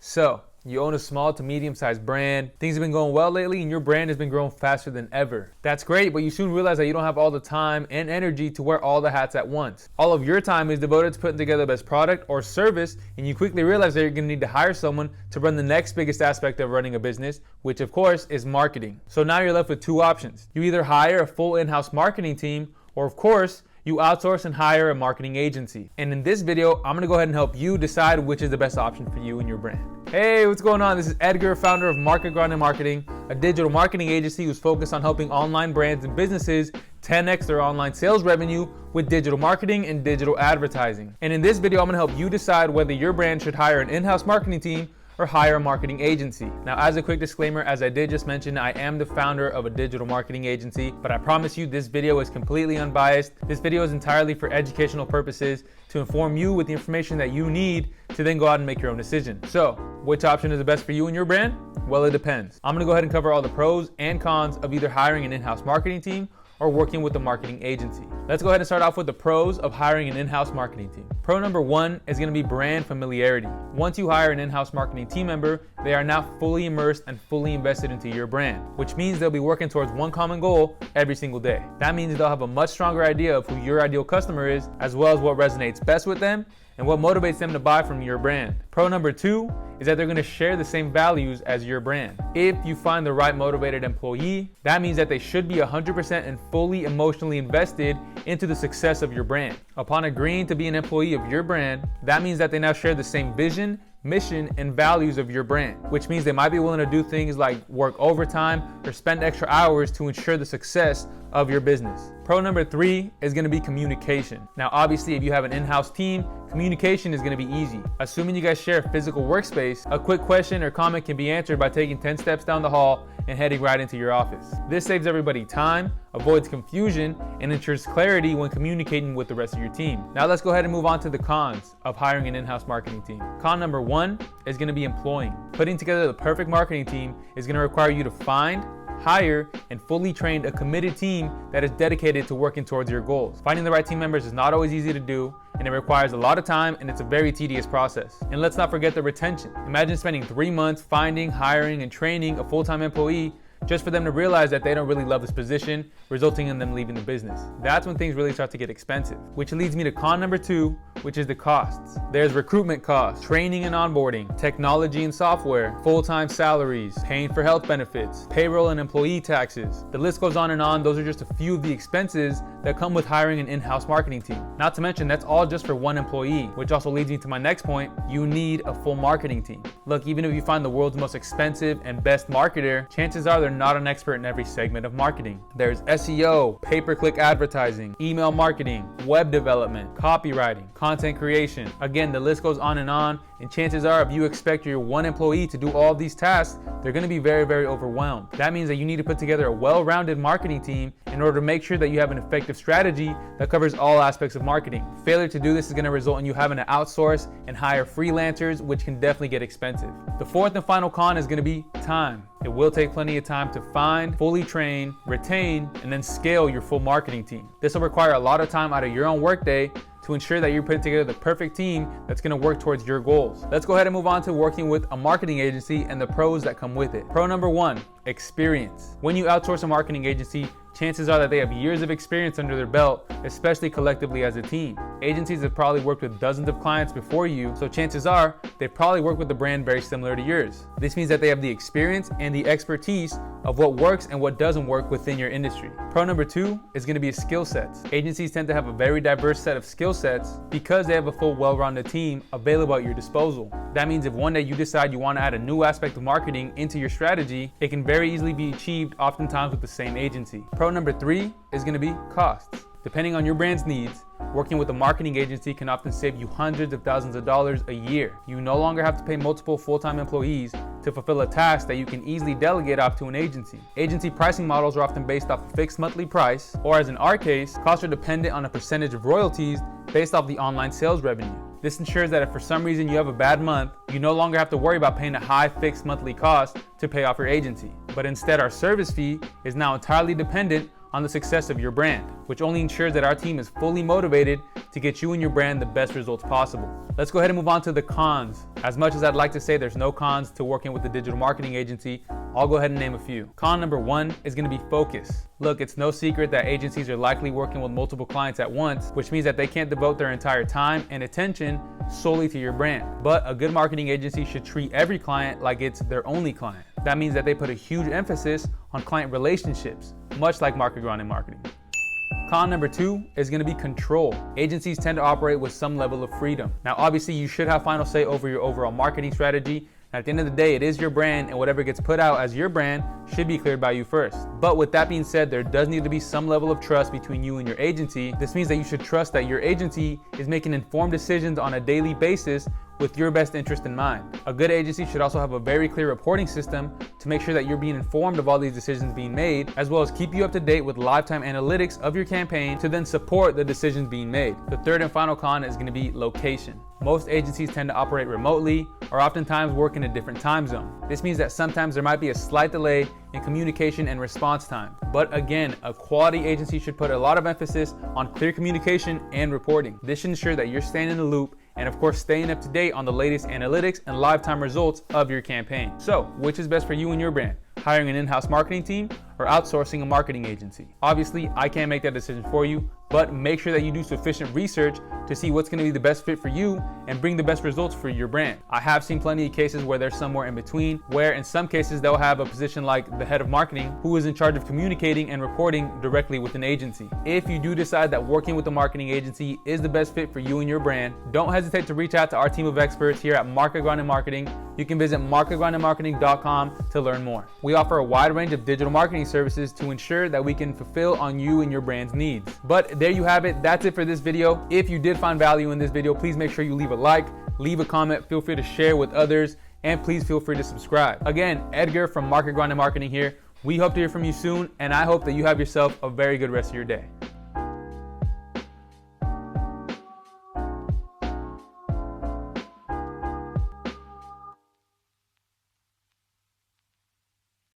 So, you own a small to medium-sized brand. Things have been going well lately and your brand has been growing faster than ever. That's great, but you soon realize that you don't have all the time and energy to wear all the hats at once. All of your time is devoted to putting together the best product or service, and you quickly realize that you're gonna need to hire someone to run the next biggest aspect of running a business, which of course is marketing. So now you're left with two options. You either hire a full in-house marketing team, or of course, you outsource and hire a marketing agency. And in this video, I'm gonna go ahead and help you decide which is the best option for you and your brand. Hey, what's going on? This is Edgar, founder of Marca Grande Marketing, a digital marketing agency who's focused on helping online brands and businesses 10x their online sales revenue with digital marketing and digital advertising. And in this video, I'm gonna help you decide whether your brand should hire an in-house marketing team or hire a marketing agency. Now, as a quick disclaimer, as I did just mention, I am the founder of a digital marketing agency, but I promise you this video is completely unbiased. This video is entirely for educational purposes to inform you with the information that you need to then go out and make your own decision. So, which option is the best for you and your brand? Well, it depends. I'm gonna go ahead and cover all the pros and cons of either hiring an in-house marketing team or working with a marketing agency. Let's go ahead and start off with the pros of hiring an in-house marketing team. Pro number one is gonna be brand familiarity. Once you hire an in-house marketing team member, they are now fully immersed and fully invested into your brand, which means they'll be working towards one common goal every single day. That means they'll have a much stronger idea of who your ideal customer is, as well as what resonates best with them and what motivates them to buy from your brand. Pro number two is that they're gonna share the same values as your brand. If you find the right motivated employee, that means that they should be 100% and fully emotionally invested into the success of your brand. Upon agreeing to be an employee of your brand, that means that they now share the same vision, mission, and values of your brand, which means they might be willing to do things like work overtime or spend extra hours to ensure the success of your business. Pro number three is gonna be communication. Now, obviously, if you have an in-house team, communication is gonna be easy. Assuming you guys share a physical workspace, a quick question or comment can be answered by taking 10 steps down the hall and heading right into your office. This saves everybody time, avoids confusion, and ensures clarity when communicating with the rest of your team. Now let's go ahead and move on to the cons of hiring an in-house marketing team. Con number one is gonna be employing. Putting together the perfect marketing team is gonna require you to find, hire, and fully train a committed team that is dedicated to working towards your goals. Finding the right team members is not always easy to do, and it requires a lot of time, and it's a very tedious process. And let's not forget the retention. Imagine spending 3 months finding, hiring, and training a full-time employee just for them to realize that they don't really love this position, resulting in them leaving the business. That's when things really start to get expensive, which leads me to con number two, which is the costs. There's recruitment costs, training and onboarding, technology and software, full-time salaries, paying for health benefits, payroll and employee taxes. The list goes on and on. Those are just a few of the expenses that come with hiring an in-house marketing team. Not to mention, that's all just for one employee, which also leads me to my next point. You need a full marketing team. Look, even if you find the world's most expensive and best marketer, chances are they're not an expert in every segment of marketing. There's SEO, pay-per-click advertising, email marketing, web development, copywriting, content creation. Again, the list goes on, and chances are if you expect your one employee to do all of these tasks, they're gonna be very, very overwhelmed. That means that you need to put together a well-rounded marketing team in order to make sure that you have an effective strategy that covers all aspects of marketing. Failure to do this is gonna result in you having to outsource and hire freelancers, which can definitely get expensive. The fourth and final con is gonna be time. It will take plenty of time to find, fully train, retain, and then scale your full marketing team. This will require a lot of time out of your own workday to ensure that you're putting together the perfect team that's gonna work towards your goals. Let's go ahead and move on to working with a marketing agency and the pros that come with it. Pro number one, experience. When you outsource a marketing agency, chances are that they have years of experience under their belt, especially collectively as a team. Agencies have probably worked with dozens of clients before you, so chances are they've probably worked with a brand very similar to yours. This means that they have the experience and the expertise of what works and what doesn't work within your industry. Pro number two is gonna be skill sets. Agencies tend to have a very diverse set of skill sets because they have a full, well-rounded team available at your disposal. That means if one day you decide you wanna add a new aspect of marketing into your strategy, it can very easily be achieved oftentimes with the same agency. Pro number three is gonna be costs. Depending on your brand's needs, working with a marketing agency can often save you hundreds of thousands of dollars a year. You no longer have to pay multiple full-time employees to fulfill a task that you can easily delegate off to an agency. Agency pricing models are often based off a fixed monthly price, or as in our case, costs are dependent on a percentage of royalties based off the online sales revenue. This ensures that if for some reason you have a bad month, you no longer have to worry about paying a high fixed monthly cost to pay off your agency. But instead, our service fee is now entirely dependent on the success of your brand, which only ensures that our team is fully motivated to get you and your brand the best results possible. Let's go ahead and move on to the cons. As much as I'd like to say there's no cons to working with a digital marketing agency, I'll go ahead and name a few. Con number one is going to be focus. Look, it's no secret that agencies are likely working with multiple clients at once, which means that they can't devote their entire time and attention solely to your brand. But a good marketing agency should treat every client like it's their only client. That means that they put a huge emphasis on client relationships, much like Marca Grande Marketing. Con number two is going to be control. Agencies tend to operate with some level of freedom. Now, obviously, you should have final say over your overall marketing strategy. And at the end of the day, it is your brand, and whatever gets put out as your brand should be cleared by you first. But with that being said, there does need to be some level of trust between you and your agency. This means that you should trust that your agency is making informed decisions on a daily basis with your best interest in mind. A good agency should also have a very clear reporting system to make sure that you're being informed of all these decisions being made, as well as keep you up to date with lifetime analytics of your campaign to then support the decisions being made. The third and final con is going to be location. Most agencies tend to operate remotely or oftentimes work in a different time zone. This means that sometimes there might be a slight delay in communication and response time. But again, a quality agency should put a lot of emphasis on clear communication and reporting. This should ensure that you're staying in the loop and of course staying up to date on the latest analytics and lifetime results of your campaign. So, which is best for you and your brand? Hiring an in-house marketing team or outsourcing a marketing agency? Obviously, I can't make that decision for you, but make sure that you do sufficient research to see what's going to be the best fit for you and bring the best results for your brand. I have seen plenty of cases where there's somewhere in between, where in some cases they'll have a position like the head of marketing who is in charge of communicating and reporting directly with an agency. If you do decide that working with a marketing agency is the best fit for you and your brand, don't hesitate to reach out to our team of experts here at Marca Grande Marketing. You can visit marcagrandemarketing.com to learn more. We offer a wide range of digital marketing services to ensure that we can fulfill on you and your brand's needs. But there you have it. That's it for this video. If you did find value in this video, please make sure you leave a like, leave a comment, feel free to share with others, and please feel free to subscribe. Again, Edgar from Marca Grande Marketing here. We hope to hear from you soon, and I hope that you have yourself a very good rest of your day.